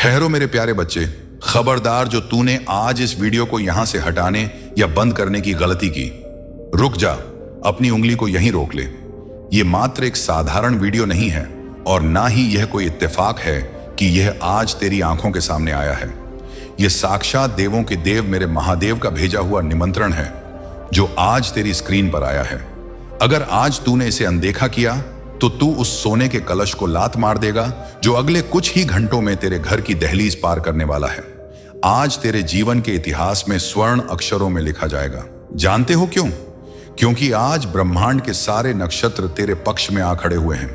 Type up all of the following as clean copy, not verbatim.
ठहरो मेरे प्यारे बच्चे, खबरदार जो तूने आज इस वीडियो को यहां से हटाने या बंद करने की गलती की। रुक जा, अपनी उंगली को यहीं रोक ले। यह मात्र एक साधारण वीडियो नहीं है और ना ही यह कोई इत्तेफाक है कि यह आज तेरी आंखों के सामने आया है। यह साक्षात देवों के देव मेरे महादेव का भेजा हुआ निमंत्रण है जो आज तेरी स्क्रीन पर आया है। अगर आज तूने इसे अनदेखा किया तो तू उस सोने के कलश को लात मार देगा जो अगले कुछ ही घंटों में तेरे घर की दहलीज पार करने वाला है। आज तेरे जीवन के इतिहास में स्वर्ण अक्षरों में लिखा जाएगा। जानते हो क्यों? क्योंकि आज ब्रह्मांड के सारे नक्षत्र तेरे पक्ष में आ खड़े हुए हैं।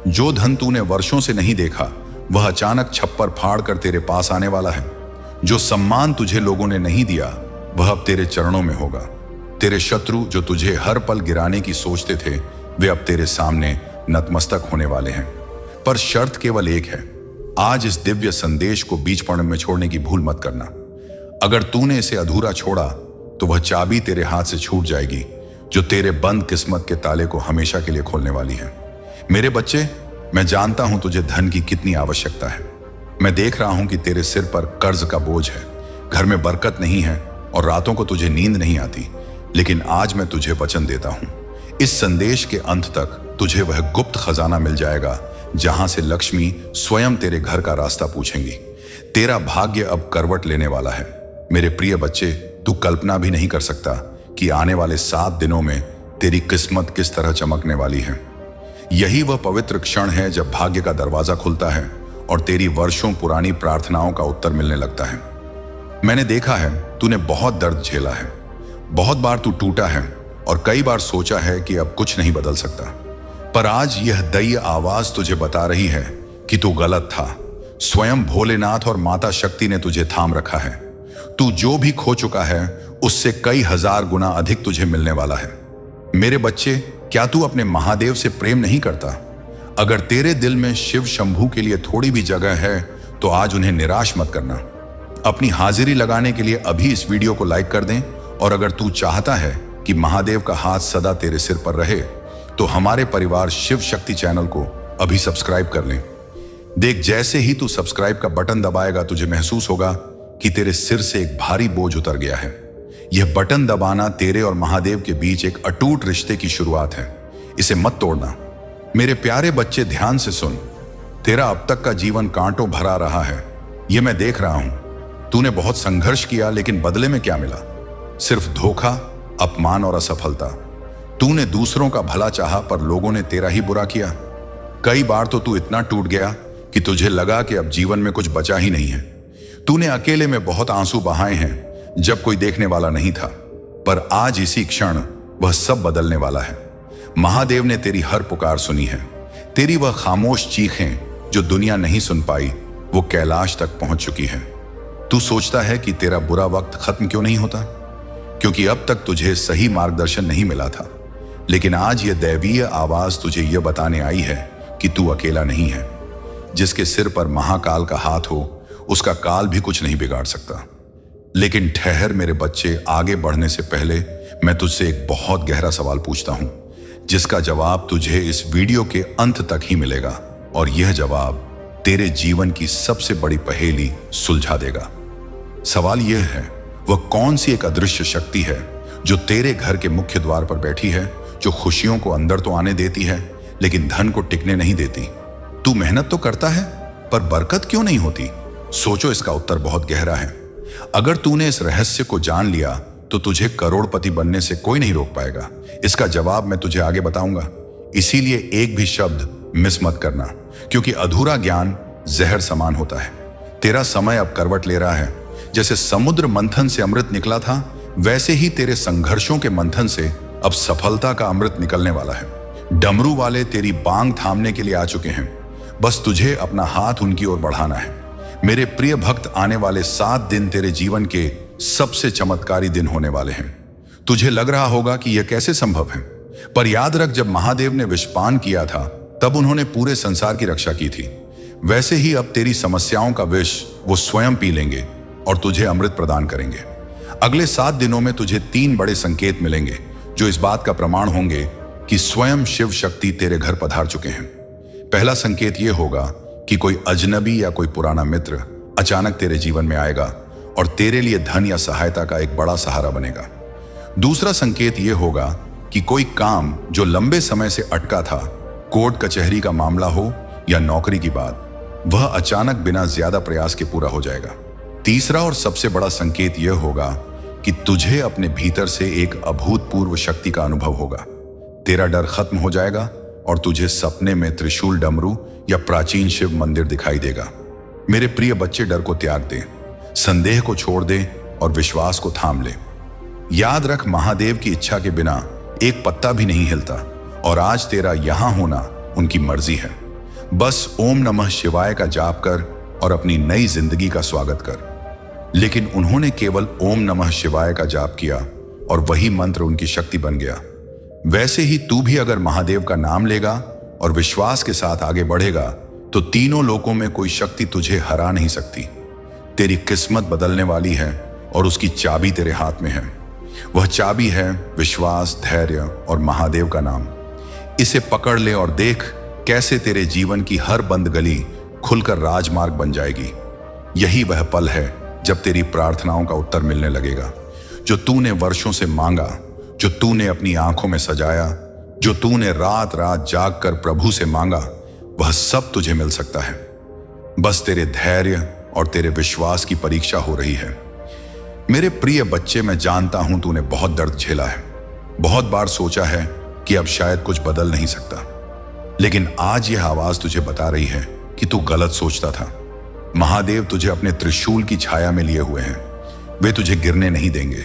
जो धन तूने वर्षों से नहीं देखा वह अचानक छप्पर फाड़ कर तेरे पास आने वाला है। जो सम्मान तुझे लोगों ने नहीं दिया वह अब तेरे चरणों में होगा। तेरे शत्रु जो तुझे हर पल गिराने की सोचते थे वे अब तेरे सामने नतमस्तक होने वाले हैं। पर शर्त केवल एक है, आज इस दिव्य संदेश को बीच पड़ में छोड़ने की भूल मत करना। अगर तूने इसे अधूरा छोड़ा तो वह चाबी तेरे हाथ से छूट जाएगी जो तेरे बंद किस्मत के ताले को हमेशा के लिए खोलने वाली है। मेरे बच्चे, मैं जानता हूं तुझे धन की कितनी आवश्यकता है। मैं देख रहा हूं कि तेरे सिर पर कर्ज का बोझ है, घर में बरकत नहीं है और रातों को तुझे नींद नहीं आती। लेकिन आज मैं तुझे वचन देता हूं, इस संदेश के अंत तक तुझे वह गुप्त खजाना मिल जाएगा जहां से लक्ष्मी स्वयं तेरे घर का रास्ता पूछेंगी। तेरा भाग्य अब करवट लेने वाला है। मेरे प्रिय बच्चे, तू कल्पना भी नहीं कर सकता कि आने वाले 7 दिनों में तेरी किस्मत किस तरह चमकने वाली है। यही वह पवित्र क्षण है जब भाग्य का दरवाजा खुलता है और तेरी वर्षों पुरानी प्रार्थनाओं का उत्तर मिलने लगता है। मैंने देखा है तूने बहुत दर्द झेला है, बहुत बार तू टूटा है और कई बार सोचा है कि अब कुछ नहीं बदल सकता। पर आज यह दैय आवाज तुझे बता रही है कि तू गलत था। स्वयं भोलेनाथ और माता शक्ति ने तुझे थाम रखा है। तू जो भी खो चुका है उससे कई हजार गुना अधिक तुझे मिलने वाला है। मेरे बच्चे, क्या तू अपने महादेव से प्रेम नहीं करता? अगर तेरे दिल में शिव शंभू के लिए थोड़ी भी जगह है तो आज उन्हें निराश मत करना। अपनी हाजिरी लगाने के लिए अभी इस वीडियो को लाइक कर दें और अगर तू चाहता है कि महादेव का हाथ सदा तेरे सिर पर रहे तो हमारे परिवार शिव शक्ति चैनल को अभी सब्सक्राइब कर लें। देख, जैसे ही तू सब्सक्राइब का बटन दबाएगा तुझे महसूस होगा कि तेरे सिर से एक भारी बोझ उतर गया है। यह बटन दबाना तेरे और महादेव के बीच एक अटूट रिश्ते की शुरुआत है। इसे मत तोड़ना। मेरे प्यारे बच्चे, ध्यान से सुन। तेरा अब तक का जीवन कांटों भरा रहा है, यह मैं देख रहा हूं। तूने बहुत संघर्ष किया लेकिन बदले में क्या मिला? सिर्फ धोखा, अपमान और असफलता। तूने दूसरों का भला चाहा पर लोगों ने तेरा ही बुरा किया। कई बार तो तू इतना टूट गया कि तुझे लगा कि अब जीवन में कुछ बचा ही नहीं है। तूने अकेले में बहुत आंसू बहाए हैं जब कोई देखने वाला नहीं था। पर आज इसी क्षण वह सब बदलने वाला है। महादेव ने तेरी हर पुकार सुनी है। तेरी वह खामोश चीखें जो दुनिया नहीं सुन पाई वो कैलाश तक पहुंच चुकी है। तू सोचता है कि तेरा बुरा वक्त खत्म क्यों नहीं होता? क्योंकि अब तक तुझे सही मार्गदर्शन नहीं मिला था। लेकिन आज यह दैवीय आवाज तुझे यह बताने आई है कि तू अकेला नहीं है। जिसके सिर पर महाकाल का हाथ हो उसका काल भी कुछ नहीं बिगाड़ सकता। लेकिन ठहर मेरे बच्चे, आगे बढ़ने से पहले मैं तुझसे एक बहुत गहरा सवाल पूछता हूं जिसका जवाब तुझे इस वीडियो के अंत तक ही मिलेगा और यह जवाब तेरे जीवन की सबसे बड़ी पहेली सुलझा देगा। सवाल यह है, वह कौन सी एक अदृश्य शक्ति है जो तेरे घर के मुख्य द्वार पर बैठी है, जो खुशियों को अंदर तो आने देती है लेकिन धन को टिकने नहीं देती? तू मेहनत तो करता है पर बरकत क्यों नहीं होती? सोचो, इसका उत्तर बहुत गहरा है। अगर तूने इस रहस्य को जान लिया तो तुझे करोड़पति बनने से कोई नहीं रोक पाएगा। इसका जवाब मैं तुझे आगे बताऊंगा। इसीलिए एक भी शब्द मिस मत करना, क्योंकि अधूरा ज्ञान जहर समान होता है। तेरा समय अब करवट ले रहा है। जैसे समुद्र मंथन से अमृत निकला था वैसे ही तेरे संघर्षों के मंथन से अब सफलता का अमृत निकलने वाला है। डमरू वाले तेरी बांग थामने के लिए आ चुके हैं, बस तुझे अपना हाथ उनकी ओर बढ़ाना है। मेरे प्रिय भक्त, आने वाले 7 दिन तेरे जीवन के सबसे चमत्कारी दिन होने वाले हैं। तुझे लग रहा होगा कि यह कैसे संभव है, पर याद रख, जब महादेव ने विषपान किया था तब उन्होंने पूरे संसार की रक्षा की थी। वैसे ही अब तेरी समस्याओं का विष वो स्वयं पी लेंगे और तुझे अमृत प्रदान करेंगे। अगले 7 दिनों में तुझे 3 बड़े संकेत मिलेंगे जो इस बात का प्रमाण होंगे कि स्वयं शिव शक्ति तेरे घर पधार चुके हैं। पहला संकेत यह होगा कि कोई अजनबी या कोई पुराना मित्र अचानक तेरे जीवन में आएगा और तेरे लिए धन या सहायता का एक बड़ा सहारा बनेगा। दूसरा संकेत यह होगा कि कोई काम जो लंबे समय से अटका था, कोर्ट कचहरी का मामला हो या नौकरी की बात, वह अचानक बिना ज्यादा प्रयास के पूरा हो जाएगा। तीसरा और सबसे बड़ा संकेत यह होगा कि तुझे अपने भीतर से एक अभूतपूर्व शक्ति का अनुभव होगा। तेरा डर खत्म हो जाएगा और तुझे सपने में त्रिशूल, डमरू या प्राचीन शिव मंदिर दिखाई देगा। मेरे प्रिय बच्चे, डर को त्याग दे, संदेह को छोड़ दे और विश्वास को थाम ले। याद रख, महादेव की इच्छा के बिना एक पत्ता भी नहीं हिलता और आज तेरा यहां होना उनकी मर्जी है। बस ओम नमः शिवाय का जाप कर और अपनी नई जिंदगी का स्वागत कर। लेकिन उन्होंने केवल ओम नमः शिवाय का जाप किया और वही मंत्र उनकी शक्ति बन गया। वैसे ही तू भी अगर महादेव का नाम लेगा और विश्वास के साथ आगे बढ़ेगा तो तीनों लोकों में कोई शक्ति तुझे हरा नहीं सकती। तेरी किस्मत बदलने वाली है और उसकी चाबी तेरे हाथ में है। वह चाबी है विश्वास, धैर्य और महादेव का नाम। इसे पकड़ ले और देख कैसे तेरे जीवन की हर बंद गली खुलकर राजमार्ग बन जाएगी। यही वह पल है जब तेरी प्रार्थनाओं का उत्तर मिलने लगेगा। जो तूने वर्षों से मांगा, जो तूने अपनी आंखों में सजाया, जो तूने रात रात जाग कर प्रभु से मांगा, वह सब तुझे मिल सकता है। बस तेरे धैर्य और तेरे विश्वास की परीक्षा हो रही है। मेरे प्रिय बच्चे, मैं जानता हूं तूने बहुत दर्द झेला है, बहुत बार सोचा है कि अब शायद कुछ बदल नहीं सकता, लेकिन आज यह आवाज तुझे बता रही है कि तू गलत सोचता था। महादेव तुझे अपने त्रिशूल की छाया में लिए हुए हैं। वे तुझे गिरने नहीं देंगे।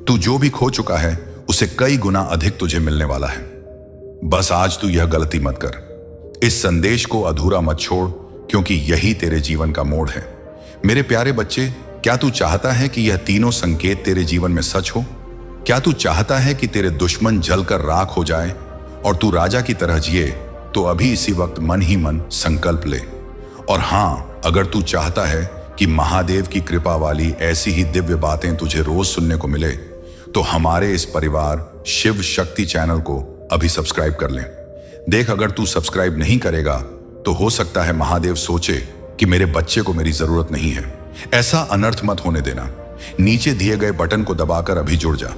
तू जो भी खो चुका है उसे कई गुना अधिक तुझे मिलने वाला है। बस आज तू यह गलती मत कर। इस संदेश को अधूरा मत छोड़, क्योंकि यही तेरे जीवन का मोड़ है। मेरे प्यारे बच्चे, क्या तू चाहता है कि यह तीनों संकेत तेरे जीवन में सच हो? क्या तू चाहता है कि तेरे दुश्मन जलकर राख हो जाए और तू राजा की तरह जिए? तो अभी इसी वक्त मन ही मन संकल्प ले। और हां, अगर तू चाहता है कि महादेव की कृपा वाली ऐसी ही दिव्य बातें तुझे रोज सुनने को मिले, तो हमारे इस परिवार शिव शक्ति चैनल को अभी सब्सक्राइब कर ले। देख, अगर तू सब्सक्राइब नहीं करेगा तो हो सकता है महादेव सोचे कि मेरे बच्चे को मेरी जरूरत नहीं है। ऐसा अनर्थ मत होने देना। नीचे दिए गए बटन को दबाकर अभी जुड़ जा।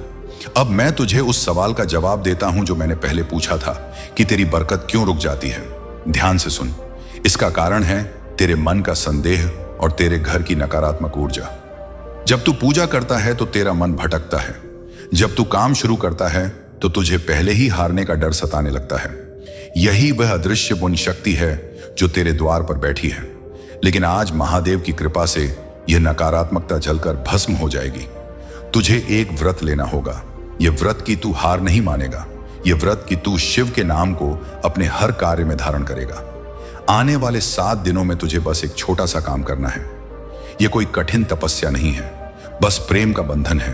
अब मैं तुझे उस सवाल का जवाब देता हूं जो मैंने पहले पूछा था कि तेरी बरकत क्यों रुक जाती है। ध्यान से सुन। इसका कारण है तेरे मन का संदेह और तेरे घर की नकारात्मक ऊर्जा। जब तू पूजा करता है तो तेरा मन भटकता है। जब तू काम शुरू करता है तो तुझे पहले ही हारने का डर सताने लगता है। यही वह अदृश्य पुण्य शक्ति है जो तेरे द्वार पर बैठी है। लेकिन आज महादेव की कृपा से यह नकारात्मकता जलकर भस्म हो जाएगी। तुझे एक व्रत लेना होगा। यह व्रत की तू हार नहीं मानेगा। यह व्रत की तू शिव के नाम को अपने हर कार्य में धारण करेगा। आने वाले 7 दिनों में तुझे बस एक छोटा सा काम करना है। यह कोई कठिन तपस्या नहीं है, बस प्रेम का बंधन है।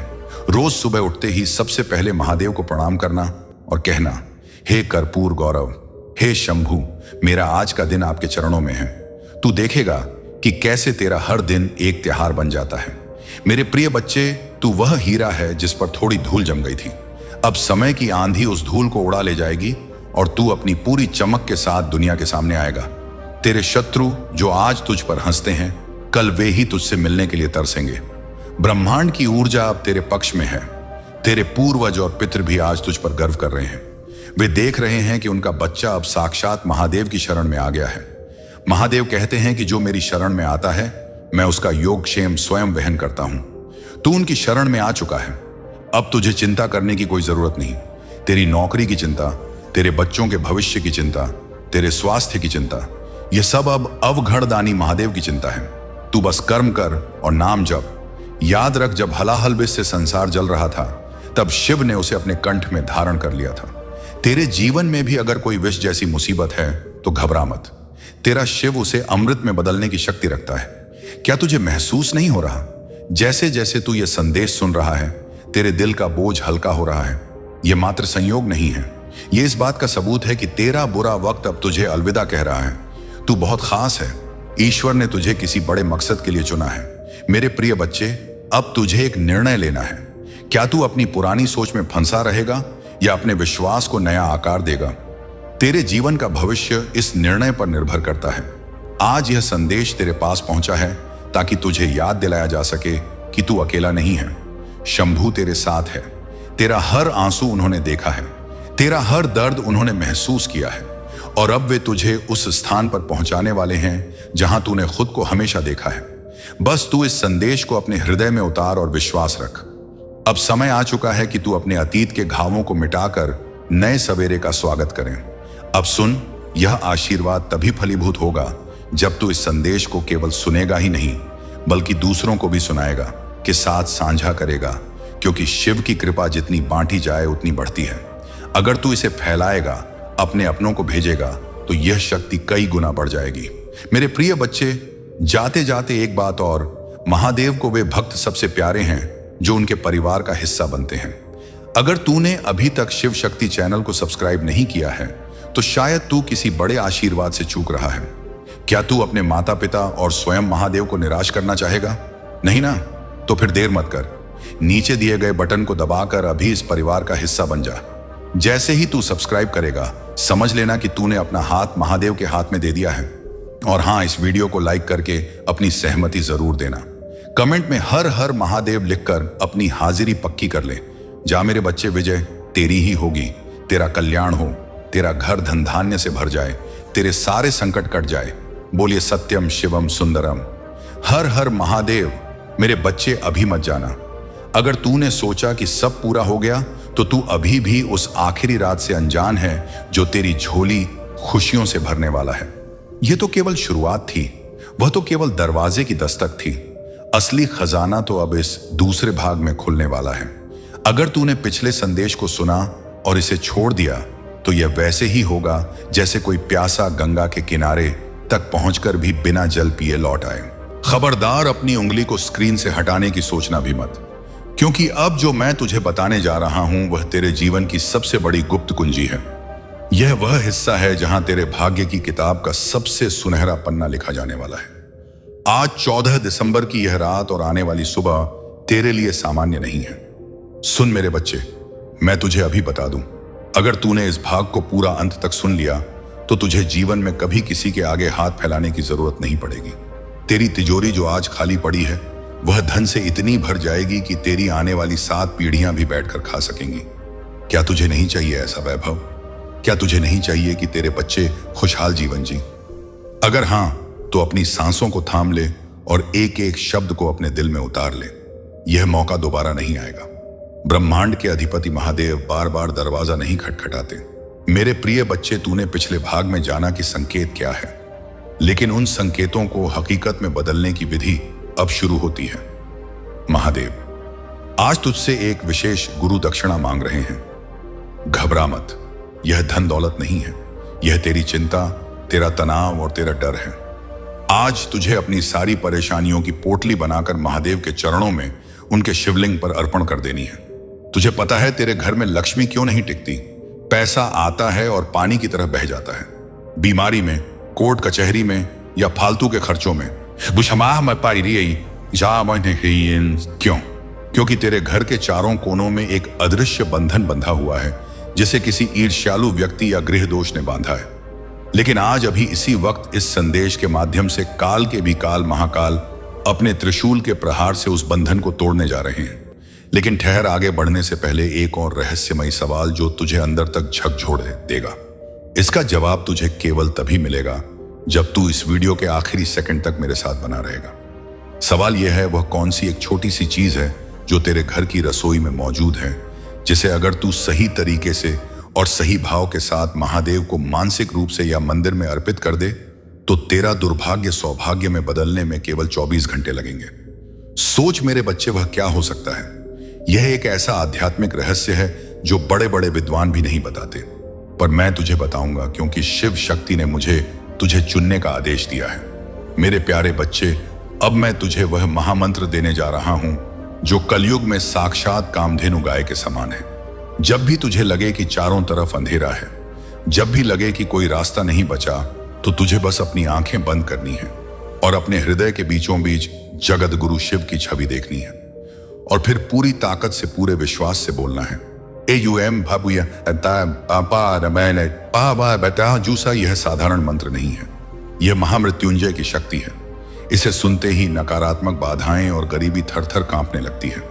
रोज सुबह उठते ही सबसे पहले महादेव को प्रणाम करना और कहना, हे कर्पूर गौरव, हे शंभु, मेरा आज का दिन आपके चरणों में है। तू देखेगा कि कैसे तेरा हर दिन एक त्योहार बन जाता है। मेरे प्रिय बच्चे, तू वह हीरा है जिस पर थोड़ी धूल जम गई थी। अब समय की आंधी उस धूल को उड़ा ले जाएगी और तू अपनी पूरी चमक के साथ दुनिया के सामने आएगा। तेरे शत्रु जो आज तुझ पर हंसते हैं, कल वे ही तुझसे मिलने के लिए तरसेंगे। ब्रह्मांड की ऊर्जा अब तेरे पक्ष में है। तेरे पूर्वज और पितृ भी आज तुझ पर गर्व कर रहे हैं। वे देख रहे हैं कि उनका बच्चा अब साक्षात महादेव की शरण में आ गया है। महादेव कहते हैं कि जो मेरी शरण में आता है, मैं उसका योगक्षेम स्वयं वहन करता हूं। तू उनकी शरण में आ चुका है। अब तुझे चिंता करने की कोई जरूरत नहीं। तेरी नौकरी की चिंता, तेरे बच्चों के भविष्य की चिंता, तेरे स्वास्थ्य की चिंता, यह सब अब अवघड़दानी महादेव की चिंता है। तू बस कर्म कर और नाम जप। याद रख, जब हलाहल विष से संसार जल रहा था, तब शिव ने उसे अपने कंठ में धारण कर लिया था। तेरे जीवन में भी अगर कोई विष जैसी मुसीबत है तो घबरा मत। तेरा शिव उसे अमृत में बदलने की शक्ति रखता है। क्या तुझे महसूस नहीं हो रहा, जैसे जैसे तू यह संदेश सुन रहा है, तेरे दिल का बोझ हल्का हो रहा है? यह मात्र संयोग नहीं है, यह इस बात का सबूत है कि तेरा बुरा वक्त अब तुझे अलविदा कह रहा है। तू बहुत खास है। ईश्वर ने तुझे किसी बड़े मकसद के लिए चुना है। मेरे प्रिय बच्चे, अब तुझे एक निर्णय लेना है। क्या तू अपनी पुरानी सोच में फंसा रहेगा या अपने विश्वास को नया आकार देगा? तेरे जीवन का भविष्य इस निर्णय पर निर्भर करता है। आज यह संदेश तेरे पास पहुंचा है ताकि तुझे याद दिलाया जा सके कि तू अकेला नहीं है। शंभू तेरे साथ है। तेरा हर आंसू उन्होंने देखा है, तेरा हर दर्द उन्होंने महसूस किया है, और अब वे तुझे उस स्थान पर पहुंचाने वाले हैं जहां तूने खुद को हमेशा देखा है। बस तू इस संदेश को अपने हृदय में उतार और विश्वास रख। अब समय आ चुका है कि तू अपने अतीत के घावों को मिटाकर नए सवेरे का स्वागत करें। अब सुन, यह आशीर्वाद तभी फलीभूत होगा जब तू इस संदेश को केवल सुनेगा ही नहीं, बल्कि दूसरों को भी सुनाएगा, के साथ साझा करेगा, क्योंकि शिव की कृपा जितनी बांटी जाए उतनी बढ़ती है। अगर तू इसे फैलाएगा, अपने अपनों को भेजेगा, तो यह शक्ति कई गुना बढ़ जाएगी। मेरे प्रिय बच्चे, जाते जाते एक बात और, महादेव को वे भक्त सबसे प्यारे हैं जो उनके परिवार का हिस्सा बनते हैं। अगर तूने अभी तक शिव शक्ति चैनल को सब्सक्राइब नहीं किया है, तो शायद तू किसी बड़े आशीर्वाद से चूक रहा है। क्या तू अपने माता पिता और स्वयं महादेव को निराश करना चाहेगा? नहीं ना? तो फिर देर मत कर, नीचे दिए गए बटन को दबाकर अभी इस परिवार का हिस्सा बन जा। जैसे ही तू सब्सक्राइब करेगा, समझ लेना कि तूने अपना हाथ महादेव के हाथ में दे दिया है। और हाँ, इस वीडियो को लाइक करके अपनी सहमति जरूर देना। कमेंट में हर हर महादेव लिखकर अपनी हाजिरी पक्की कर ले। जा मेरे बच्चे, विजय तेरी ही होगी। तेरा कल्याण हो, तेरा घर धन धान्य से भर जाए, तेरे सारे संकट कट जाए। बोलिए सत्यम शिवम सुंदरम। हर हर महादेव। मेरे बच्चे, अभी मत जाना। अगर तूने सोचा कि सब पूरा हो गया, तो तू अभी भी उस आखिरी रात से अनजान है जो तेरी झोली खुशियों से भरने वाला है। यह तो केवल शुरुआत थी, वह तो केवल दरवाजे की दस्तक थी। असली खजाना तो अब इस दूसरे भाग में खुलने वाला है। अगर तूने पिछले संदेश को सुना और इसे छोड़ दिया, तो यह वैसे ही होगा जैसे कोई प्यासा गंगा के किनारे तक पहुंचकर भी बिना जल पिए लौट आए। खबरदार, अपनी उंगली को स्क्रीन से हटाने की सोचना भी मत, क्योंकि अब जो मैं तुझे बताने जा रहा हूं वह तेरे जीवन की सबसे बड़ी गुप्त कुंजी है। यह वह हिस्सा है जहां तेरे भाग्य की किताब का सबसे सुनहरा पन्ना लिखा जाने वाला है। आज 14 दिसंबर की यह रात और आने वाली सुबह तेरे लिए सामान्य नहीं है। सुन मेरे बच्चे, मैं तुझे अभी बता दूं, अगर तूने इस भाग को पूरा अंत तक सुन लिया, तो तुझे जीवन में कभी किसी के आगे हाथ फैलाने की जरूरत नहीं पड़ेगी। तेरी तिजोरी जो आज खाली पड़ी है, वह धन से इतनी भर जाएगी कि तेरी आने वाली 7 पीढ़ियां भी बैठकर खा सकेंगी। क्या तुझे नहीं चाहिए ऐसा वैभव? क्या तुझे नहीं चाहिए कि तेरे बच्चे खुशहाल जीवन जी? अगर हां, तो अपनी सांसों को थाम ले और एक एक शब्द को अपने दिल में उतार ले। यह मौका दोबारा नहीं आएगा। ब्रह्मांड के अधिपति महादेव बार बार दरवाजा नहीं खटखटाते। मेरे प्रिय बच्चे, तूने पिछले भाग में जाना कि संकेत क्या है, लेकिन उन संकेतों को हकीकत में बदलने की विधि अब शुरू होती है। महादेव आज तुझसे एक विशेष गुरु दक्षिणा मांग रहे हैं। घबरा मत, यह धन दौलत नहीं है, यह तेरी चिंता, तेरा तनाव और तेरा डर है। आज तुझे अपनी सारी परेशानियों की पोटली बनाकर महादेव के चरणों में उनके शिवलिंग पर अर्पण कर देनी है। तुझे पता है तेरे घर में लक्ष्मी क्यों नहीं टिकती? पैसा आता है और पानी की तरह बह जाता है। बीमारी में, कोर्ट कचहरी में या फालतू के खर्चों में। क्यों? क्योंकि तेरे घर के चारों कोनों में एक अदृश्य बंधन बंधा हुआ है, जिसे किसी ईर्ष्यालु व्यक्ति या गृह दोष ने बांधा है। लेकिन आज अभी इसी वक्त इस संदेश के माध्यम से काल के भी काल महाकाल अपने त्रिशूल के प्रहार से उस बंधन को तोड़ने जा रहे हैं। लेकिन ठहर, आगे बढ़ने से पहले एक और रहस्यमयी सवाल जो तुझे अंदर तक झकझोर देगा। इसका जवाब तुझे केवल तभी मिलेगा जब तू इस वीडियो के आखिरी सेकंड तक मेरे साथ बना रहेगा। सवाल यह है, वह कौन सी एक छोटी सी चीज है जो तेरे घर की रसोई में मौजूद है, जिसे अगर तू सही तरीके से और सही भाव के साथ महादेव को मानसिक रूप से या मंदिर में अर्पित कर दे, तो तेरा दुर्भाग्य सौभाग्य में बदलने में केवल 24 घंटे लगेंगे। सोच मेरे बच्चे, वह क्या हो सकता है? यह एक ऐसा आध्यात्मिक रहस्य है जो बड़े बड़े विद्वान भी नहीं बताते, पर मैं तुझे बताऊंगा, क्योंकि शिव शक्ति ने मुझे तुझे चुनने का आदेश दिया है। मेरे प्यारे बच्चे, अब मैं तुझे वह महामंत्र देने जा रहा हूं जो कलयुग में साक्षात कामधेनु गाय के समान है। जब भी तुझे लगे कि चारों तरफ अंधेरा है, जब भी लगे कि कोई रास्ता नहीं बचा, तो तुझे बस अपनी आंखें बंद करनी है और अपने हृदय के बीचों बीच जगत गुरु शिव की छवि देखनी है, और फिर पूरी ताकत से, पूरे विश्वास से बोलना है, जूसा। यह साधारण मंत्र नहीं है, यह महामृत्युंजय की शक्ति है। इसे सुनते ही नकारात्मक बाधाएं और गरीबी थर-थर कांपने लगती है।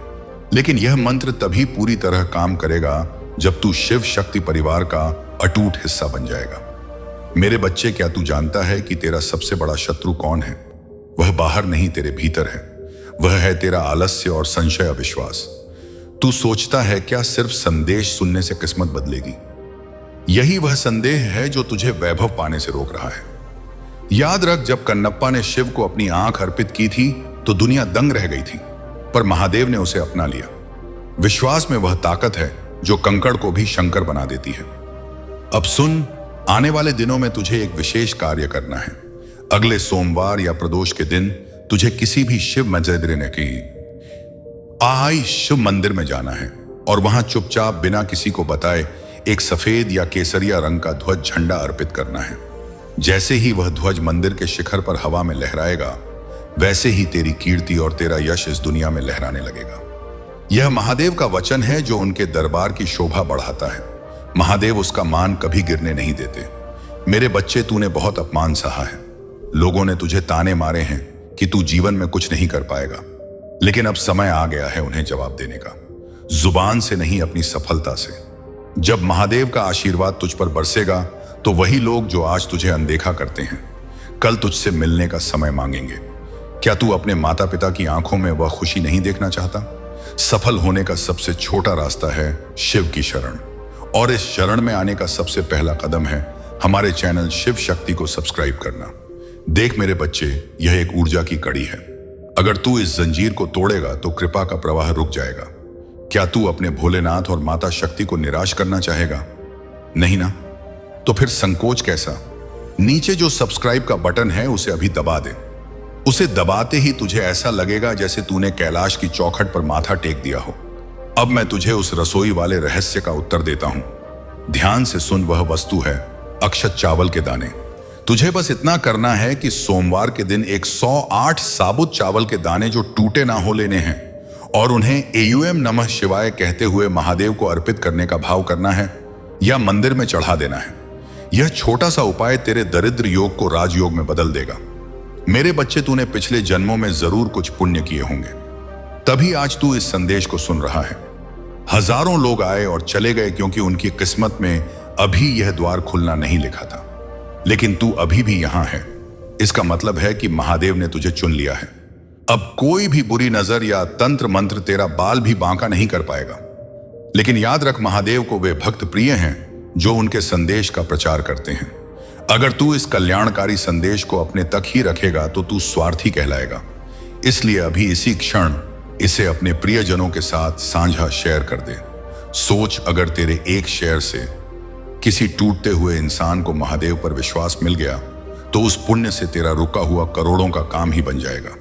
लेकिन यह मंत्र तभी पूरी तरह काम करेगा जब तू शिव शक्ति परिवार का अटूट हिस्सा बन जाएगा। मेरे बच्चे, क्या तू जानता है कि तेरा सबसे बड़ा शत्रु कौन है? वह बाहर नहीं, तेरे भीतर है। वह है तेरा आलस्य और संशय अविश्वास। तू सोचता है क्या सिर्फ संदेश सुनने से किस्मत बदलेगी? यही वह संदेह है जो तुझे वैभव पाने से रोक रहा है। याद रख, जब कन्नप्पा ने शिव को अपनी आंख अर्पित की थी तो दुनिया दंग रह गई थी, पर महादेव ने उसे अपना लिया। विश्वास में वह ताकत है जो कंकड़ को भी शंकर बना देती है। अब सुन, आने वाले दिनों में तुझे एक विशेष कार्य करना है। अगले सोमवार या प्रदोष के दिन तुझे किसी भी शिव मंदिर में जाना है और वहां चुपचाप बिना किसी को बताए एक सफेद या केसरिया रंग का ध्वज झंडा अर्पित करना है। जैसे ही वह ध्वज मंदिर के शिखर पर हवा में लहराएगा, वैसे ही तेरी कीर्ति और तेरा यश इस दुनिया में लहराने लगेगा। यह महादेव का वचन है जो उनके दरबार की शोभा बढ़ाता है। महादेव उसका मान कभी गिरने नहीं देते। मेरे बच्चे, तूने बहुत अपमान सहा है। लोगों ने तुझे ताने मारे हैं कि तू जीवन में कुछ नहीं कर पाएगा, लेकिन अब समय आ गया है उन्हें जवाब देने का। जुबान से नहीं, अपनी सफलता से। जब महादेव का आशीर्वाद तुझ पर बरसेगा तो वही लोग जो आज तुझे अनदेखा करते हैं, कल तुझसे मिलने का समय मांगेंगे। क्या तू अपने माता पिता की आंखों में वह खुशी नहीं देखना चाहता? सफल होने का सबसे छोटा रास्ता है शिव की शरण, और इस शरण में आने का सबसे पहला कदम है हमारे चैनल शिव शक्ति को सब्सक्राइब करना। देख मेरे बच्चे, यह एक ऊर्जा की कड़ी है। अगर तू इस जंजीर को तोड़ेगा तो कृपा का प्रवाह रुक जाएगा। क्या तू अपने भोलेनाथ और माता शक्ति को निराश करना चाहेगा? नहीं ना? तो फिर संकोच कैसा? नीचे जो सब्सक्राइब का बटन है उसे अभी दबा दे। उसे दबाते ही तुझे ऐसा लगेगा जैसे तूने कैलाश की चौखट पर माथा टेक दिया हो। अब मैं तुझे उस रसोई वाले रहस्य का उत्तर देता हूं। ध्यान से सुन, वह वस्तु है अक्षत चावल के दाने। तुझे बस इतना करना है कि सोमवार के दिन 108 साबुत चावल के दाने जो टूटे ना हो लेने हैं और उन्हें एयूएम नमः शिवाय कहते हुए महादेव को अर्पित करने का भाव करना है या मंदिर में चढ़ा देना है। यह छोटा सा उपाय तेरे दरिद्र योग को राजयोग में बदल देगा। मेरे बच्चे, तूने पिछले जन्मों में जरूर कुछ पुण्य किए होंगे, तभी आज तू इस संदेश को सुन रहा है। हजारों लोग आए और चले गए क्योंकि उनकी किस्मत में अभी यह द्वार खुलना नहीं लिखा था, लेकिन तू अभी भी यहां है। इसका मतलब है कि महादेव ने तुझे चुन लिया है। अब कोई भी बुरी नजर या तंत्र मंत्र तेरा बाल भी बांका नहीं कर पाएगा। लेकिन याद रख, महादेव को वे भक्त प्रिय हैं जो उनके संदेश का प्रचार करते हैं। अगर तू इस कल्याणकारी संदेश को अपने तक ही रखेगा तो तू स्वार्थी कहलाएगा। इसलिए अभी इसी क्षण इसे अपने प्रियजनों के साथ साझा शेयर कर दे। सोच, अगर तेरे एक शेयर से किसी टूटते हुए इंसान को महादेव पर विश्वास मिल गया तो उस पुण्य से तेरा रुका हुआ करोड़ों का काम ही बन जाएगा।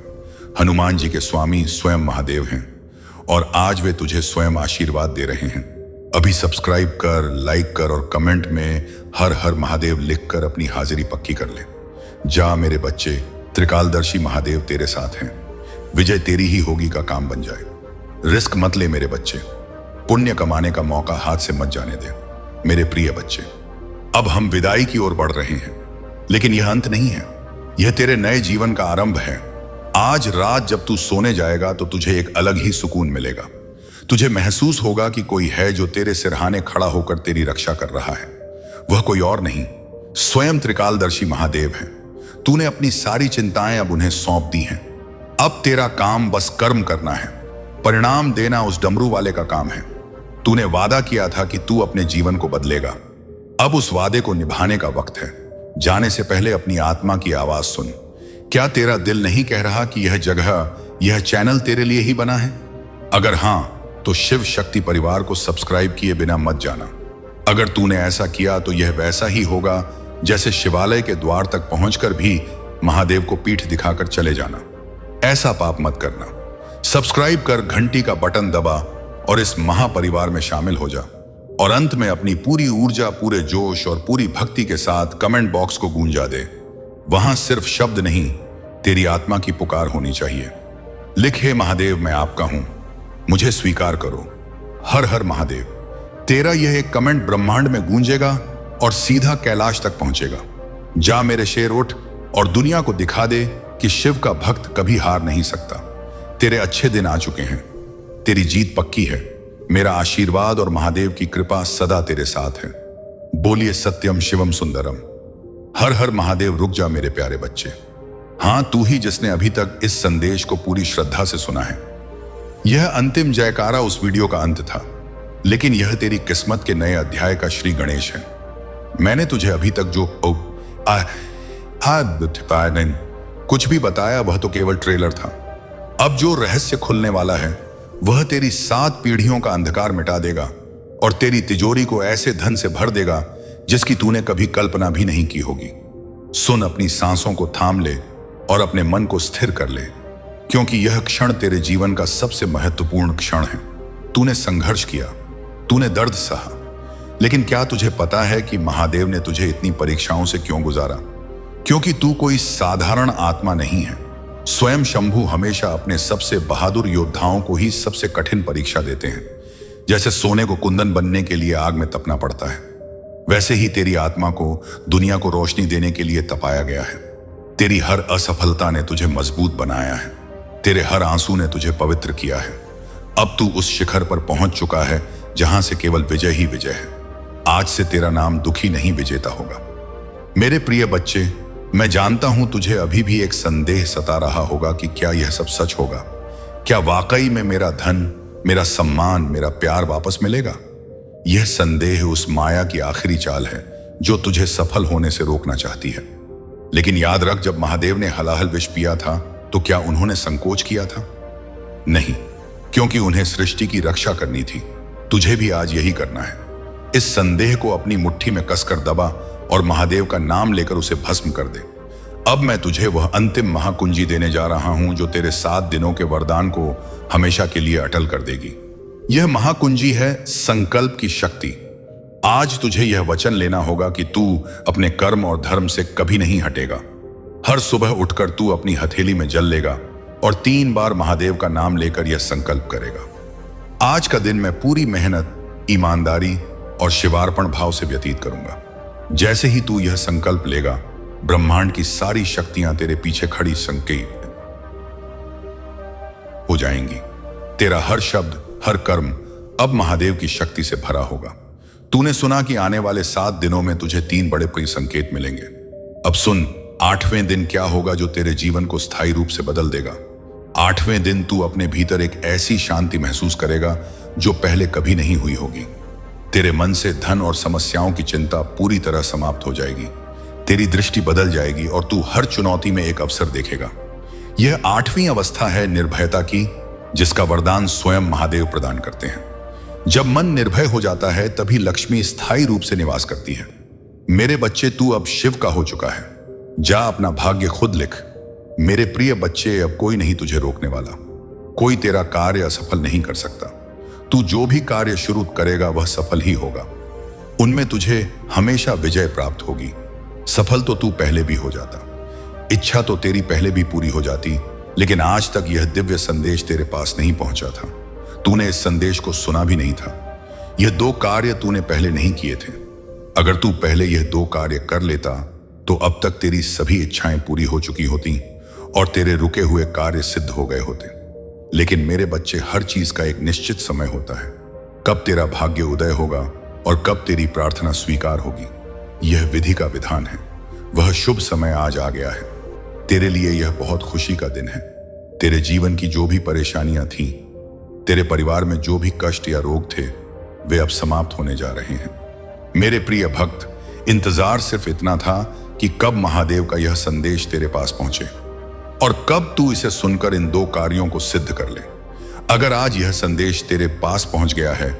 हनुमान जी के स्वामी स्वयं महादेव हैं और आज वे तुझे स्वयं आशीर्वाद दे रहे हैं। अभी सब्सक्राइब कर, लाइक कर और कमेंट में हर हर महादेव लिखकर अपनी हाजिरी पक्की कर ले। जा मेरे बच्चे, त्रिकालदर्शी महादेव तेरे साथ हैं। विजय तेरी ही होगी का काम बन जाए। रिस्क मत ले मेरे बच्चे, पुण्य कमाने का मौका हाथ से मत जाने दे मेरे प्रिय बच्चे। अब हम विदाई की ओर बढ़ रहे हैं, लेकिन यह अंत नहीं है, यह तेरे नए जीवन का आरंभ है। आज रात जब तू सोने जाएगा तो तुझे एक अलग ही सुकून मिलेगा। तुझे महसूस होगा कि कोई है जो तेरे सिरहाने खड़ा होकर तेरी रक्षा कर रहा है। वह कोई और नहीं, स्वयं त्रिकालदर्शी महादेव है। तूने अपनी सारी चिंताएं अब उन्हें सौंप दी हैं। अब तेरा काम बस कर्म करना है, परिणाम देना उस डमरू वाले का काम है। तूने वादा किया था कि तू अपने जीवन को बदलेगा। अब उस वादे को निभाने का वक्त है। जाने से पहले अपनी आत्मा की आवाज सुन। क्या तेरा दिल नहीं कह रहा कि यह जगह, यह चैनल तेरे लिए ही बना है? अगर हां, तो शिव शक्ति परिवार को सब्सक्राइब किए बिना मत जाना। अगर तूने ऐसा किया तो यह वैसा ही होगा जैसे शिवालय के द्वार तक पहुंचकर भी महादेव को पीठ दिखाकर चले जाना। ऐसा पाप मत करना। सब्सक्राइब कर, घंटी का बटन दबा और इस महापरिवार में शामिल हो जा। और अंत में अपनी पूरी ऊर्जा, पूरे जोश और पूरी भक्ति के साथ कमेंट बॉक्स को गूंजा दे। वहां सिर्फ शब्द नहीं, तेरी आत्मा की पुकार होनी चाहिए। लिख, हे महादेव, मैं आपका हूं, मुझे स्वीकार करो। हर हर महादेव। तेरा यह एक कमेंट ब्रह्मांड में गूंजेगा और सीधा कैलाश तक पहुंचेगा। जा मेरे शेर, उठ और दुनिया को दिखा दे कि शिव का भक्त कभी हार नहीं सकता। तेरे अच्छे दिन आ चुके हैं, तेरी जीत पक्की है। मेरा आशीर्वाद और महादेव की कृपा सदा तेरे साथ है। बोलिए सत्यम शिवम सुंदरम। हर हर महादेव। रुक जा मेरे प्यारे बच्चे। हाँ, तू ही जिसने अभी तक इस संदेश को पूरी श्रद्धा से सुना है। यह अंतिम जयकारा उस वीडियो का अंत था, लेकिन यह तेरी किस्मत के नए अध्याय का श्री गणेश है। मैंने तुझे अभी तक जो कुछ भी बताया वह तो केवल ट्रेलर था। अब जो रहस्य खुलने वाला है वह तेरी 7 पीढ़ियों का अंधकार मिटा देगा और तेरी तिजोरी को ऐसे धन से भर देगा जिसकी तूने कभी कल्पना भी नहीं की होगी। सुन, अपनी सांसों को थाम ले और अपने मन को स्थिर कर ले, क्योंकि यह क्षण तेरे जीवन का सबसे महत्वपूर्ण क्षण है। तूने संघर्ष किया, तूने दर्द सहा, लेकिन क्या तुझे पता है कि महादेव ने तुझे इतनी परीक्षाओं से क्यों गुजारा? क्योंकि तू कोई साधारण आत्मा नहीं है। स्वयं शंभू हमेशा अपने सबसे बहादुर योद्धाओं को ही सबसे कठिन परीक्षा देते हैं। जैसे सोने को कुंदन बनने के लिए आग में तपना पड़ता है, वैसे ही तेरी आत्मा को दुनिया को रोशनी देने के लिए तपाया गया है। तेरी हर असफलता ने तुझे मजबूत बनाया है, तेरे हर आंसू ने तुझे पवित्र किया है। अब तू उस शिखर पर पहुंच चुका है जहां से केवल विजय ही विजय है। आज से तेरा नाम दुखी नहीं विजेता होगा। मेरे प्रिय बच्चे, मैं जानता हूं तुझे अभी भी एक संदेह सता रहा होगा कि क्या यह सब सच होगा। क्या वाकई में मेरा धन, मेरा सम्मान, मेरा प्यार वापस मिलेगा? यह संदेह उस माया की आखिरी चाल है जो तुझे सफल होने से रोकना चाहती है। लेकिन याद रख, जब महादेव ने हलाहल विष पिया था तो क्या उन्होंने संकोच किया था? नहीं, क्योंकि उन्हें सृष्टि की रक्षा करनी थी। तुझे भी आज यही करना है। इस संदेह को अपनी मुट्ठी में कसकर दबा और महादेव का नाम लेकर उसे भस्म कर दे। अब मैं तुझे वह अंतिम महाकुंजी देने जा रहा हूं जो तेरे 7 दिनों के वरदान को हमेशा के लिए अटल कर देगी। यह महाकुंजी है संकल्प की शक्ति। आज तुझे यह वचन लेना होगा कि तू अपने कर्म और धर्म से कभी नहीं हटेगा। हर सुबह उठकर तू अपनी हथेली में जल लेगा और 3 बार महादेव का नाम लेकर यह संकल्प करेगा, आज का दिन मैं पूरी मेहनत, ईमानदारी और शिवार्पण भाव से व्यतीत करूंगा। जैसे ही तू यह संकल्प लेगा, ब्रह्मांड की सारी शक्तियां तेरे पीछे खड़ी संकेत हो जाएंगी। तेरा हर शब्द, हर कर्म अब महादेव की शक्ति से भरा होगा। तूने सुना कि आने वाले 7 दिनों में तुझे 3 बड़े प्रिय संकेत मिलेंगे। अब सुन, 8वें दिन क्या होगा जो तेरे जीवन को स्थायी रूप से बदल देगा। 8वें दिन तू अपने भीतर एक ऐसी शांति महसूस करेगा जो पहले कभी नहीं हुई होगी। तेरे मन से धन और समस्याओं की चिंता पूरी तरह समाप्त हो जाएगी। तेरी दृष्टि बदल जाएगी और तू हर चुनौती में एक अवसर देखेगा। यह 8वीं अवस्था है निर्भयता की, जिसका वरदान स्वयं महादेव प्रदान करते हैं। जब मन निर्भय हो जाता है तभी लक्ष्मी स्थायी रूप से निवास करती है। मेरे बच्चे, तू अब शिव का हो चुका है। जा अपना भाग्य खुद लिख। मेरे प्रिय बच्चे, अब कोई नहीं तुझे रोकने वाला। कोई तेरा कार्य असफल नहीं कर सकता। तू जो भी कार्य शुरू करेगा वह सफल ही होगा। उनमें तुझे हमेशा विजय प्राप्त होगी। सफल तो तू पहले भी हो जाता, इच्छा तो तेरी पहले भी पूरी हो जाती, लेकिन आज तक यह दिव्य संदेश तेरे पास नहीं पहुंचा था। तूने इस संदेश को सुना भी नहीं था। यह 2 कार्य तूने पहले नहीं किए थे। अगर तू पहले यह 2 कार्य कर लेता तो अब तक तेरी सभी इच्छाएं पूरी हो चुकी होती और तेरे रुके हुए कार्य सिद्ध हो गए होते। लेकिन मेरे बच्चे, हर चीज का एक निश्चित समय होता है। कब तेरा भाग्य उदय होगा और कब तेरी प्रार्थना स्वीकार होगी, यह विधि का विधान है। वह शुभ समय आज आ गया है। तेरे लिए यह बहुत खुशी का दिन है। तेरे जीवन की जो भी परेशानियां थीं, तेरे परिवार में जो भी कष्ट या रोग थे, वे अब समाप्त होने जा रहे हैं। मेरे प्रिय भक्त, इंतजार सिर्फ इतना था कि कब महादेव का यह संदेश तेरे पास पहुंचे और कब तू इसे सुनकर इन 2 कार्यों को सिद्ध कर ले। अगर आज यह संदेश तेरे पास पहुंच गया है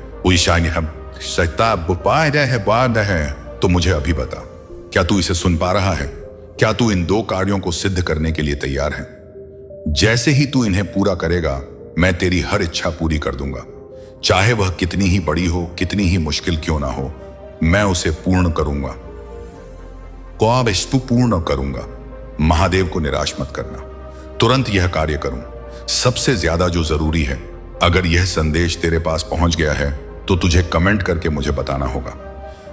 तो मुझे अभी बता, क्या तू इसे सुन पा रहा है? क्या तू इन 2 कार्यों को सिद्ध करने के लिए तैयार है? जैसे ही तू इन्हें पूरा करेगा, मैं तेरी हर इच्छा पूरी कर दूंगा। चाहे वह कितनी ही बड़ी हो, कितनी ही मुश्किल क्यों ना हो, मैं उसे पूर्ण करूंगा। पूर्ण करूंगा। महादेव को निराश मत करना। तुरंत यह कार्य करूं। सबसे ज्यादा जो जरूरी है, अगर यह संदेश तेरे पास पहुंच गया है तो तुझे कमेंट करके मुझे बताना होगा।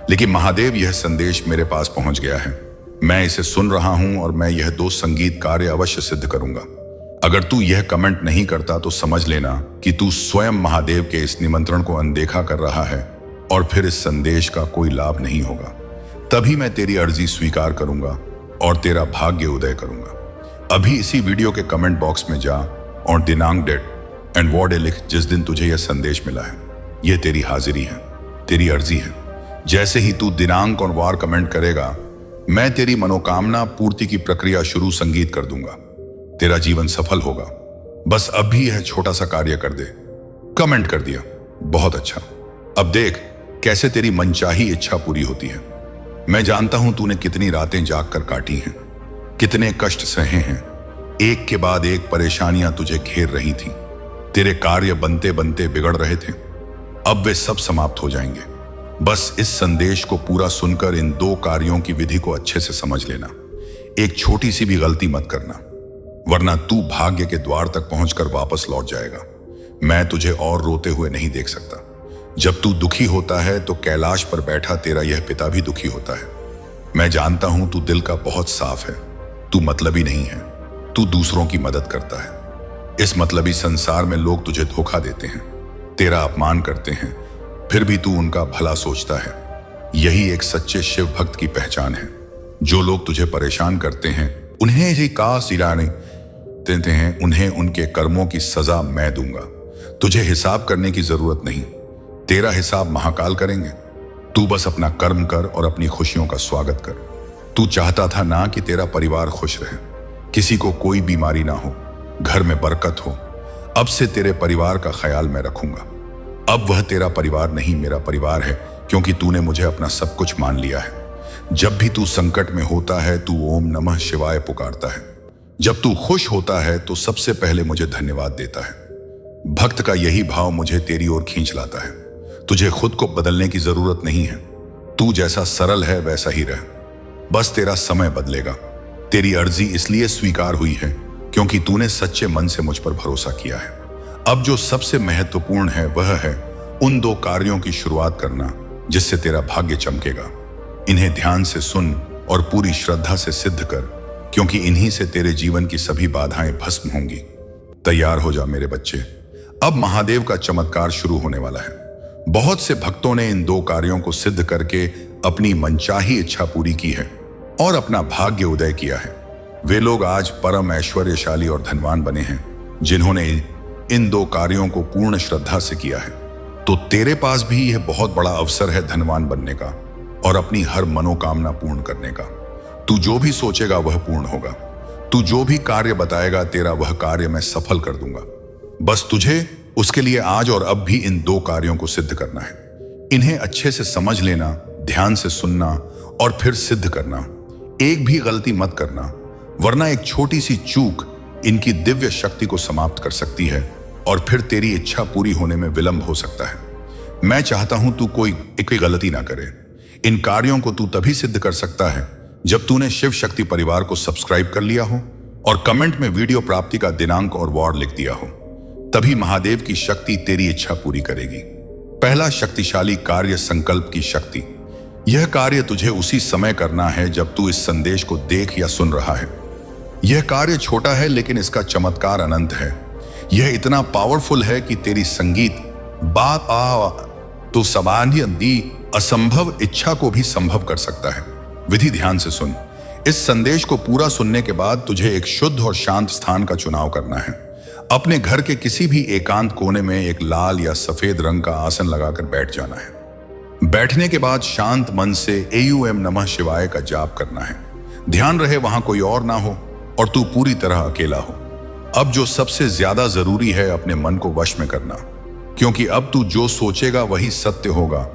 लेकिन महादेव, यह संदेश मेरे पास पहुंच गया है। मैं इसे सुन रहा हूं और मैं यह 2 संगीत कार्य अवश्य सिद्ध करूंगा। अगर तू यह कमेंट नहीं करता तो समझ लेना कि तू स्वयं महादेव के इस निमंत्रण को अनदेखा कर रहा है और फिर इस संदेश का कोई लाभ नहीं होगा। तभी मैं तेरी अर्जी स्वीकार करूंगा और तेरा भाग्य उदय करूंगा। अभी इसी वीडियो के कमेंट बॉक्स में जा और दिनांक, डेट एंड वार डे लिख जिस दिन तुझे यह संदेश मिला है। यह तेरी हाजिरी है, तेरी अर्जी है। जैसे ही तू दिनांक और वार कमेंट करेगा, मैं तेरी मनोकामना पूर्ति की प्रक्रिया शुरू संगीत कर दूंगा। तेरा जीवन सफल होगा। बस अब भी यह छोटा सा कार्य कर दे। कमेंट कर दिया, बहुत अच्छा। अब देख कैसे तेरी मनचाही इच्छा पूरी होती है। मैं जानता हूं तूने कितनी रातें जाग कर काटी हैं, कितने कष्ट सहे हैं। एक के बाद एक परेशानियां तुझे घेर रही थीं। तेरे कार्य बनते बनते बिगड़ रहे थे। अब वे सब समाप्त हो जाएंगे। बस इस संदेश को पूरा सुनकर इन 2 कार्यों की विधि को अच्छे से समझ लेना। एक छोटी सी भी गलती मत करना, वरना तू भाग्य के द्वार तक पहुंचकर वापस लौट जाएगा। मैं तुझे और रोते हुए नहीं देख सकता। जब तू दुखी होता है तो कैलाश पर बैठा तेरा यह पिता भी दुखी होता है। मैं जानता हूं तू दिल का बहुत साफ है। तू मतलबी नहीं है। तू दूसरों की मदद करता है। इस मतलबी संसार में लोग तुझे धोखा देते हैं, तेरा अपमान करते हैं, फिर भी तू उनका भला सोचता है। यही एक सच्चे शिव भक्त की पहचान है। जो लोग तुझे परेशान करते हैं उन्हें ही का सिराने देते हैं, उन्हें उनके कर्मों की सजा मैं दूंगा। तुझे हिसाब करने की जरूरत नहीं, तेरा हिसाब महाकाल करेंगे। तू बस अपना कर्म कर और अपनी खुशियों का स्वागत कर। तू चाहता था ना कि तेरा परिवार खुश रहे, किसी को कोई बीमारी ना हो, घर में बरकत हो। अब से तेरे परिवार का ख्याल मैं रखूंगा। अब वह तेरा परिवार नहीं मेरा परिवार है, क्योंकि तूने मुझे अपना सब कुछ मान लिया है। जब भी तू संकट में होता है तू ओम नमः शिवाय पुकारता है। जब तू खुश होता है तो सबसे पहले मुझे धन्यवाद देता है। भक्त का यही भाव मुझे तेरी ओर खींच लाता है। तुझे खुद को बदलने की जरूरत नहीं है। तू जैसा सरल है वैसा ही रह। बस तेरा समय बदलेगा। तेरी अर्जी इसलिए स्वीकार हुई है क्योंकि तूने सच्चे मन से मुझ पर भरोसा किया है। अब जो सबसे महत्वपूर्ण है वह है उन 2 कार्यों की शुरुआत करना जिससे तेरा भाग्य चमकेगा। इन्हें ध्यान से सुन और पूरी श्रद्धा से सिद्ध कर, क्योंकि इन्हीं से तेरे जीवन की सभी बाधाएं भस्म होंगी। तैयार हो जा मेरे बच्चे। अब महादेव का चमत्कार शुरू होने वाला है। बहुत से भक्तों ने इन 2 कार्यों को सिद्ध करके अपनी मनचाही इच्छा पूरी की है और अपना भाग्य उदय किया है। वे लोग आज परम ऐश्वर्यशाली और धनवान बने हैं जिन्होंने इन 2 कार्यों को पूर्ण श्रद्धा से किया है। तो तेरे पास भी यह बहुत बड़ा अवसर है धनवान बनने का और अपनी हर मनोकामना पूर्ण करने का। तू जो भी सोचेगा वह पूर्ण होगा। तू जो भी कार्य बताएगा तेरा वह कार्य मैं सफल कर दूंगा। बस तुझे उसके लिए आज और अब भी इन 2 कार्यों को सिद्ध करना है। इन्हें अच्छे से समझ लेना, ध्यान से सुनना और फिर सिद्ध करना। एक भी गलती मत करना, वरना एक छोटी सी चूक इनकी दिव्य शक्ति को समाप्त कर सकती है और फिर तेरी इच्छा पूरी होने में विलंब हो सकता है। मैं चाहता हूं तू कोई गलती ना करे। इन कार्यों को तू तभी सिद्ध कर सकता है जब तूने शिव शक्ति परिवार को सब्सक्राइब कर लिया हो और कमेंट में वीडियो प्राप्ति का दिनांक और वार लिख दिया हो। तभी महादेव की शक्ति तेरी इच्छा पूरी करेगी। पहला शक्तिशाली कार्य, संकल्प की शक्ति। यह कार्य तुझे उसी समय करना है जब तू इस संदेश को देख या सुन रहा है। यह कार्य छोटा है लेकिन इसका चमत्कार अनंत है। यह इतना पावरफुल है कि तेरी संगीत बात तो सामान्य दी असंभव इच्छा को भी संभव कर सकता है। विधि ध्यान से सुन। इस संदेश को पूरा सुनने के बाद तुझे एक शुद्ध और शांत स्थान का चुनाव करना है। अपने घर के किसी भी एकांत कोने में एक लाल या सफेद रंग का आसन लगाकर बैठ जाना है। बैठने के बाद शांत मन से एयूएम नमः शिवाय का जाप करना है। ध्यान रहे वहां कोई और ना हो और तू पूरी तरह अकेला हो। अब जो सबसे ज्यादा जरूरी है अपने मन को वश में करना, क्योंकि अब तू जो सोचेगा वही सत्य होगा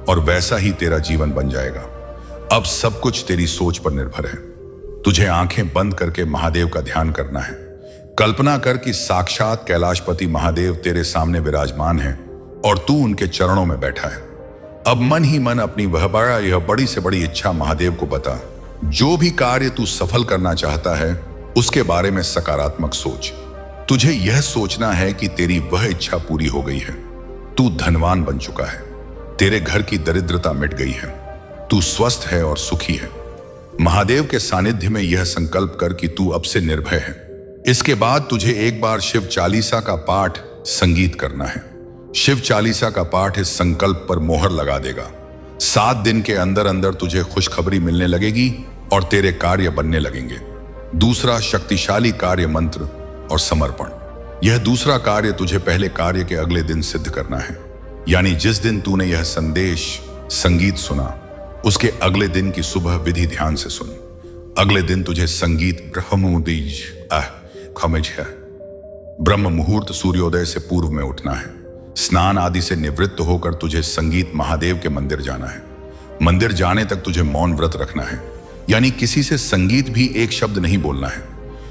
और वैसा ही तेरा जीवन बन जाएगा। अब सब कुछ तेरी सोच पर निर्भर है। तुझे आंखें बंद करके महादेव का ध्यान करना है। कल्पना कर कि साक्षात कैलाशपति महादेव तेरे सामने विराजमान है और तू उनके चरणों में बैठा है। अब मन ही मन अपनी यह बड़ी से बड़ी इच्छा महादेव को बता। जो भी कार्य तू सफल करना चाहता है उसके बारे में सकारात्मक सोच। तुझे यह सोचना है कि तेरी वह इच्छा पूरी हो गई है। तू धनवान बन चुका है। तेरे घर की दरिद्रता मिट गई है। तू स्वस्थ है और सुखी है। महादेव के सानिध्य में यह संकल्प कर कि तू अब से निर्भय है। इसके बाद तुझे एक बार शिव चालीसा का पाठ संगीत करना है। शिव चालीसा का पाठ इस संकल्प पर मोहर लगा देगा। 7 दिन के अंदर अंदर तुझे खुशखबरी मिलने लगेगी और तेरे कार्य बनने लगेंगे। दूसरा, शक्तिशाली कार्य मंत्र और समर्पण। यह दूसरा कार्य तुझे पहले कार्य के अगले दिन सिद्ध करना है। यानी जिस दिन तूने यह संदेश संगीत सुना, उसके अगले दिन की सुबह विधि ध्यान से सुन। अगले दिन तुझे संगीत ब्रह्म मुहूर्त सूर्योदय से पूर्व में उठना है। स्नान आदि से निवृत्त होकर तुझे संगीत महादेव के मंदिर जाना है। मंदिर जाने तक तुझे मौन व्रत रखना है, यानी किसी से संगीत भी एक शब्द नहीं बोलना है।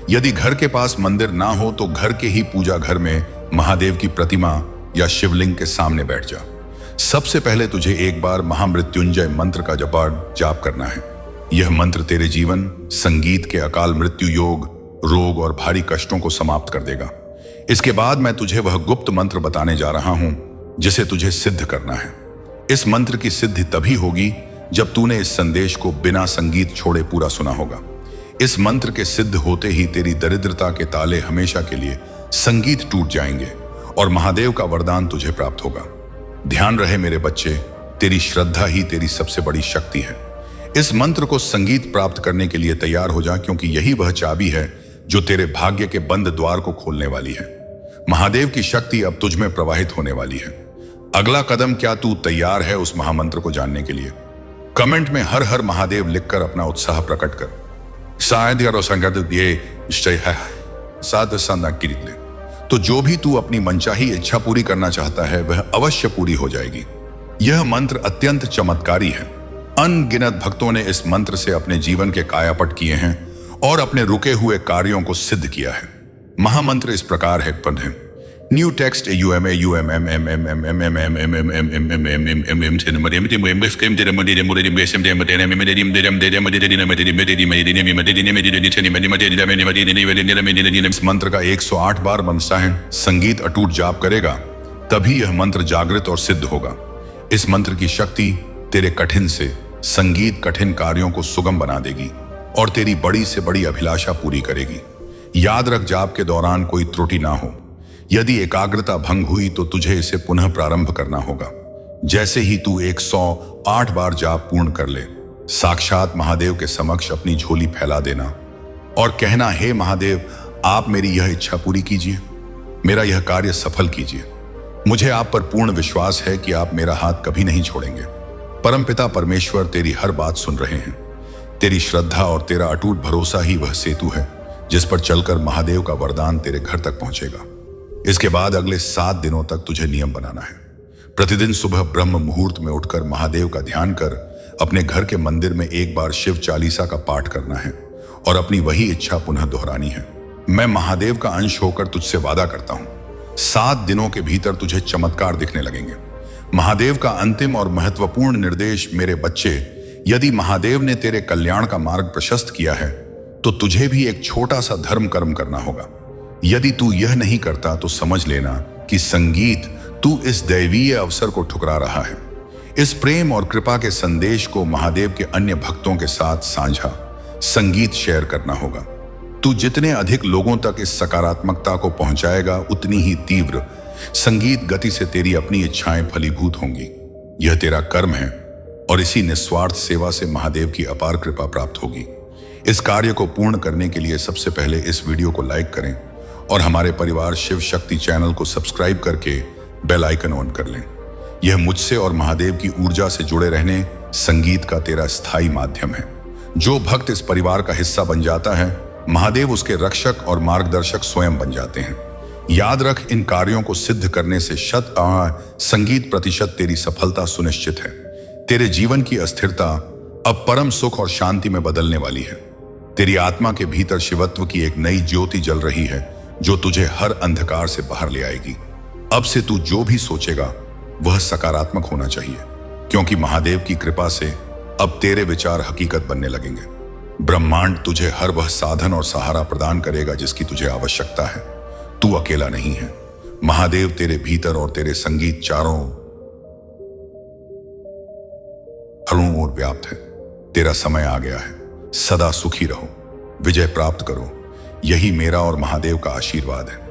यदि घर के पास मंदिर ना हो तो घर के ही पूजा घर में महादेव की प्रतिमा या शिवलिंग के सामने बैठ जा। सबसे पहले तुझे एक बार महामृत्युंजय मंत्र का जाप करना है। यह मंत्र तेरे जीवन, संगीत के अकाल मृत्यु योग, रोग और भारी कष्टों को समाप्त कर देगा। इसके बाद मैं तुझे वह गुप्त मंत्र बताने जा रहा हूं जिसे तुझे सिद्ध करना है। इस मंत्र की सिद्धि तभी होगी जब तूने इस संदेश को बिना संगीत छोड़े पूरा सुना होगा। इस मंत्र के सिद्ध होते ही तेरी दरिद्रता के ताले हमेशा के लिए संगीत टूट जाएंगे और महादेव का वरदान तुझे प्राप्त होगा। ध्यान रहे मेरे बच्चे, तेरी श्रद्धा ही तेरी सबसे बड़ी शक्ति है। इस मंत्र को संगीत प्राप्त करने के लिए तैयार हो जा, क्योंकि यही वह चाबी है जो तेरे भाग्य के बंद द्वार को खोलने वाली है। महादेव की शक्ति अब तुझ में प्रवाहित होने वाली है। अगला कदम, क्या तू तैयार है उस महामंत्र को जानने के लिए? कमेंट में हर हर महादेव लिखकर अपना उत्साह प्रकट कर। शायद यारो संगत ये निश्चय है साध गिरित ले। तो जो भी तू अपनी मनचाही इच्छा पूरी करना चाहता है वह अवश्य पूरी हो जाएगी। यह मंत्र अत्यंत चमत्कारी है। अनगिनत भक्तों ने इस मंत्र से अपने जीवन के कायापट किए हैं और अपने रुके हुए कार्यों को सिद्ध किया है। महामंत्र इस प्रकार है। न्यू टेक्स्ट इस मंत्र का 108 बार बनता है। संगीत अटूट जाप करेगा तभी यह मंत्र जागृत और सिद्ध होगा। इस मंत्र की शक्ति तेरे कठिन से संगीत कठिन कार्यों को सुगम बना देगी और तेरी बड़ी से बड़ी अभिलाषा पूरी करेगी। याद रख, जाप के दौरान कोई त्रुटि ना हो। यदि एकाग्रता भंग हुई तो तुझे इसे पुनः प्रारंभ करना होगा। जैसे ही तू 108 बार जाप पूर्ण कर ले, साक्षात महादेव के समक्ष अपनी झोली फैला देना और कहना, हे महादेव, आप मेरी यह इच्छा पूरी कीजिए, मेरा यह कार्य सफल कीजिए। मुझे आप पर पूर्ण विश्वास है कि आप मेरा हाथ कभी नहीं छोड़ेंगे। परमपिता परमेश्वर तेरी हर बात सुन रहे हैं। तेरी श्रद्धा और तेरा अटूट भरोसा ही वह सेतु है जिस पर चलकर महादेव का वरदान तेरे घर तक पहुंचेगा। इसके बाद अगले 7 दिनों तक तुझे नियम बनाना है। प्रतिदिन सुबह ब्रह्म मुहूर्त में उठकर महादेव का ध्यान कर अपने घर के मंदिर में एक बार शिव चालीसा का पाठ करना है और अपनी वही इच्छा पुनः दोहरानी है। मैं महादेव का अंश होकर तुझसे वादा करता हूं, 7 दिनों के भीतर तुझे चमत्कार दिखने लगेंगे। महादेव का अंतिम और महत्वपूर्ण निर्देश, मेरे बच्चे, यदि महादेव ने तेरे कल्याण का मार्ग प्रशस्त किया है तो तुझे भी एक छोटा सा धर्म कर्म करना होगा। यदि तू यह नहीं करता तो समझ लेना कि संगीत तू इस दैवीय अवसर को ठुकरा रहा है। इस प्रेम और कृपा के संदेश को महादेव के अन्य भक्तों के साथ साझा संगीत शेयर करना होगा। तू जितने अधिक लोगों तक इस सकारात्मकता को पहुंचाएगा, उतनी ही तीव्र संगीत गति से तेरी अपनी इच्छाएं फलीभूत होंगी। यह तेरा कर्म है और इसी निस्वार्थ सेवा से महादेव की अपार कृपा प्राप्त होगी। इस कार्य को पूर्ण करने के लिए सबसे पहले इस वीडियो को लाइक करें और हमारे परिवार शिव शक्ति चैनल को सब्सक्राइब करके बेल आइकन ऑन कर लें। यह मुझसे और महादेव की ऊर्जा से जुड़े रहने संगीत का तेरा स्थायी माध्यम है। जो भक्त इस परिवार का हिस्सा बन जाता है, महादेव उसके रक्षक और मार्गदर्शक स्वयं बन जाते हैं। याद रख, इन कार्यों को सिद्ध करने से संगीत प्रतिशत तेरी सफलता सुनिश्चित है। तेरे जीवन की अस्थिरता अब परम सुख और शांति में बदलने वाली है। तेरी आत्मा के भीतर शिवत्व की एक नई ज्योति जल रही है जो तुझे हर अंधकार से बाहर ले आएगी। अब से तू जो भी सोचेगा वह सकारात्मक होना चाहिए, क्योंकि महादेव की कृपा से अब तेरे विचार हकीकत बनने लगेंगे। ब्रह्मांड तुझे हर वह साधन और सहारा प्रदान करेगा जिसकी तुझे आवश्यकता है। तू अकेला नहीं है। महादेव तेरे भीतर और तेरे संगीत चारों ओर व्याप्त है। तेरा समय आ गया है। सदा सुखी रहो, विजय प्राप्त करो। यही मेरा और महादेव का आशीर्वाद है।